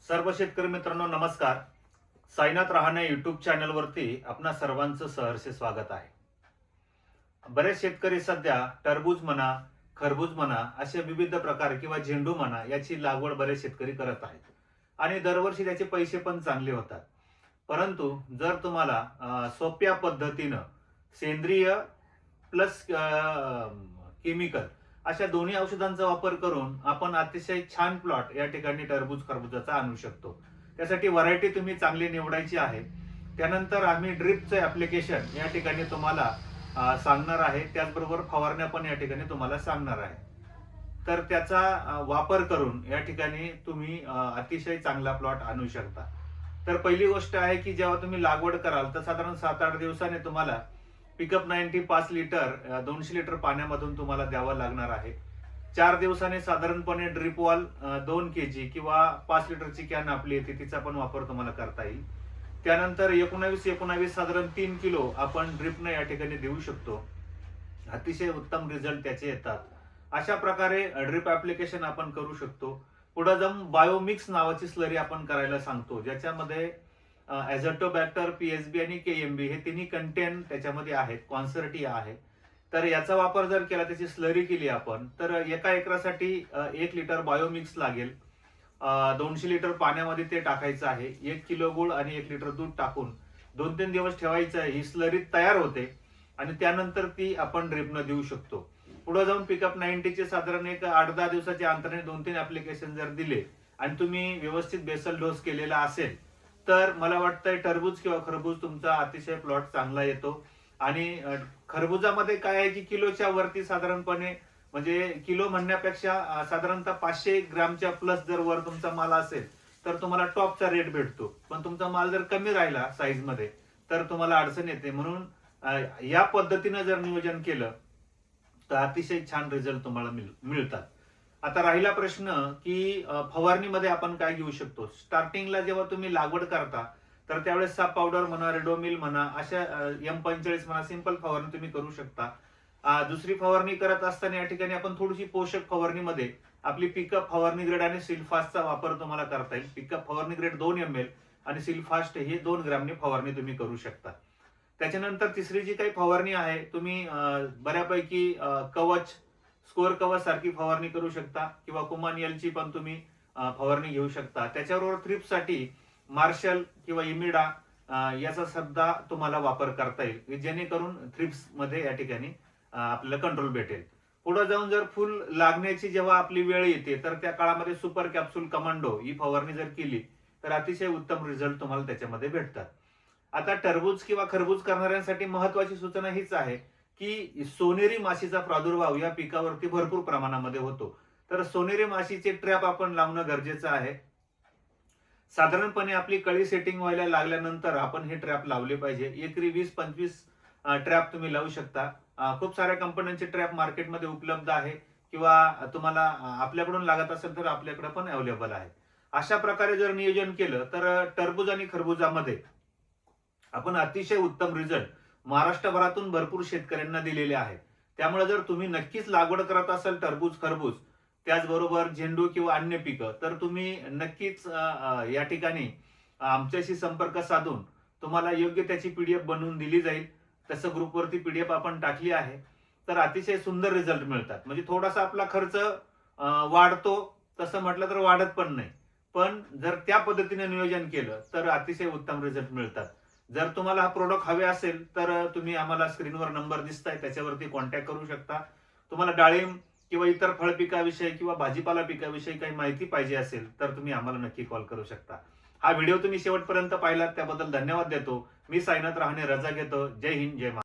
सर्व शेतकरी मित्रांनो नमस्कार. साईनाथ रहाणे यूट्यूब चॅनलवरती आपणा सर्वांचं सहर्ष स्वागत आहे. बरेच शेतकरी सध्या टरबूज म्हणा, खरबूज म्हणा असे विविध प्रकार किंवा झेंडू म्हणा याची लागवड बरेच शेतकरी करत आहेत आणि दरवर्षी त्याचे पैसे पण चांगले होतात. परंतु जर तुम्हाला सोप्या पद्धतीनं सेंद्रिय प्लस केमिकल अशा दोन्ही औषधांचा वापर करून आपण अतिशय छान प्लॉट या ठिकाणी टरबूज खरबूजाचा आणू शकतो. त्यासाठी व्हरायटी तुम्ही चांगली निवडायची आहे. त्यानंतर आम्ही ड्रिपचं ऍप्लिकेशन या ठिकाणी तुम्हाला सांगणार आहे. त्याचबरोबर फवारण्या पण या ठिकाणी तुम्हाला सांगणार आहे. तर त्याचा वापर करून या ठिकाणी तुम्ही अतिशय चांगला प्लॉट आणू शकता. तर पहिली गोष्ट आहे की जेव्हा तुम्ही लागवड कराल तर साधारण 7-8 दिवसाने तुम्हाला पिकअप 90 5 लिटर 200 लिटर पाण्यामधून तुम्हाला द्यावं लागणार आहे. 4 दिवसाने साधारणपणे ड्रिप वॉल 2 kg किंवा 5 लिटरची कॅन आपली येते तिचा पण वापर तुम्हाला करता येईल. त्यानंतर 19 साधारण 3 किलो आपण ड्रिपने या ठिकाणी देऊ शकतो. अतिशय उत्तम रिझल्ट त्याचे येतात. अशा प्रकारे ड्रिप ऍप्लिकेशन आपण करू शकतो. पुढे जाऊन बायोमिक्स नावाची स्लरी आपण करायला सांगतो, ज्याच्यामध्ये ॲझोटोबॅक्टर, पीएसबी आणि केएमबी हे तिन्ही कंटेन त्याच्यामध्ये आहेत, कॉन्सर्टिया आहे. तर याचा वापर जर केला, त्याची स्लरी केली आपण, तर एका एकरासाठी 1 लिटर बायोमिक्स लागेल. 200 लिटर पाण्यामध्ये ते टाकायचं आहे. 1 किलो गुळ आणि 1 लिटर दूध टाकून 2-3 दिवस ठेवायचं आहे. ही स्लरी तयार होते आणि त्यानंतर ती आपण ड्रिपनं देऊ शकतो. पुढे जाऊन पिकअप 90 चे साधारण एक 8-10 दिवसाच्या अंतराने 2-3 ऍप्लिकेशन जर दिले आणि तुम्ही व्यवस्थित बेसल डोस केलेला असेल तर मला वाटतंय टरबूज किंवा खरबूज तुमचा अतिशय प्लॉट चांगला येतो. आणि खरबुजामध्ये काय आहे की किलोच्या वरती साधारणपणे, म्हणजे किलो म्हणण्यापेक्षा साधारणतः 500 ग्रामच्या प्लस जर वर तुमचा माल असेल तर तुम्हाला टॉपचा रेट भेटतो. पण तुमचा माल जर कमी राहिला साईज मध्ये तर तुम्हाला अडचण येते. म्हणून या पद्धतीने जर नियोजन केलं तर अतिशय छान रिझल्ट तुम्हाला मिळतात. आता राहिला प्रश्न की फवारणीमध्ये आपण काय घेऊ शकतो. स्टार्टिंगला जेव्हा तुम्ही लागवड करता तर त्यावेळेस साप पावडर म्हणा, रेडोमिल म्हणा, अशा M45 म्हणा सिंपल फवारणी तुम्ही करू शकता. दुसरी फवारणी करत असताना या ठिकाणी आपण थोडीशी पोषक फवारणीमध्ये आपली पिकअप फवारणी ग्रेड आणि सिल्फासचा वापर तुम्हाला करता येईल. पिकअप फवारणी ग्रेड 2 ml आणि सिल्फास्ट हे 2 ग्रॅमनी फवारणी तुम्ही करू शकता. त्याच्यानंतर तिसरी जी काही फवारणी आहे, तुम्ही बऱ्यापैकी कवच, स्कोअर कवच सारखी फवारणी करू शकता किंवा कुमानियलची पण तुम्ही फवारणी घेऊ शकता. त्याच्याबरोबर थ्रिप्ससाठी मार्शल किंवा इमिडा याचा सुद्धा तुम्हाला वापर करता येईल, जेणेकरून थ्रिप्स मध्ये या ठिकाणी आपल्याला कंट्रोल भेटेल. पुढे जाऊन जर फुल लागण्याची जेव्हा आपली वेळ येते तर त्या काळामध्ये सुपर कॅप्सूल कमांडो ही फवारणी जर केली तर अतिशय उत्तम रिझल्ट तुम्हाला त्याच्यामध्ये भेटतात. आता टरबूज किंवा खरबूज करणाऱ्यांसाठी महत्वाची सूचना हीच आहे की सोनेरी माशीचा प्रादुर्भाव या पिकावरती भरपूर प्रमाणामध्ये होतो. तर सोनेरी माशीचे ट्रॅप आपण लावणं गरजेचं आहे. साधारणपणे आपली कळी सेटिंग व्हायला लागल्यानंतर आपण हे ट्रॅप लावले पाहिजे. एकरी 20-25 ट्रॅप तुम्ही लावू शकता. खूप साऱ्या कंपन्यांचे ट्रॅप मार्केटमध्ये उपलब्ध आहे किंवा तुम्हाला आपल्याकडून लागत असेल तर आपल्याकडे पण अवेलेबल आहे. अशा प्रकारे जर नियोजन केलं तर टरबूज आणि खरबुजामध्ये आपण अतिशय उत्तम रिझल्ट महाराष्ट्रभरातून भरपूर शेतकऱ्यांना दिलेले आहे. त्यामुळे जर तुम्ही नक्कीच लागवड करत असाल टरबूज खरबूज, त्याचबरोबर झेंडू किंवा अन्य पिकं, तर तुम्ही नक्कीच या ठिकाणी आमच्याशी संपर्क साधून तुम्हाला योग्य त्याची PDF बनवून दिली जाईल. तसं ग्रुपवरती PDF आपण टाकली आहे. तर अतिशय सुंदर रिझल्ट मिळतात. म्हणजे थोडासा आपला खर्च वाढतो, तसं म्हटलं तर वाढत पण नाही. पण जर त्या पद्धतीने नियोजन केलं तर अतिशय उत्तम रिझल्ट मिळतात. जर तुम्हाला हा प्रोडक्ट हवे असेल तर तुम्ही आम्हाला स्क्रीनवर नंबर दिसताय त्याच्यावरती कॉन्टॅक्ट करू शकता. तुम्हाला डाळिंब किंवा इतर फळ पिकाविषयी किंवा भाजीपाला पिकाविषयी काही माहिती पाहिजे असेल तर तुम्ही आम्हाला नक्की कॉल करू शकता. हा व्हिडिओ तुम्ही शेवटपर्यंत पाहिलात त्याबद्दल धन्यवाद देतो. मी साईनाथ रहाणे रजा घेतो. जय हिंद, जय महाराष्ट्र.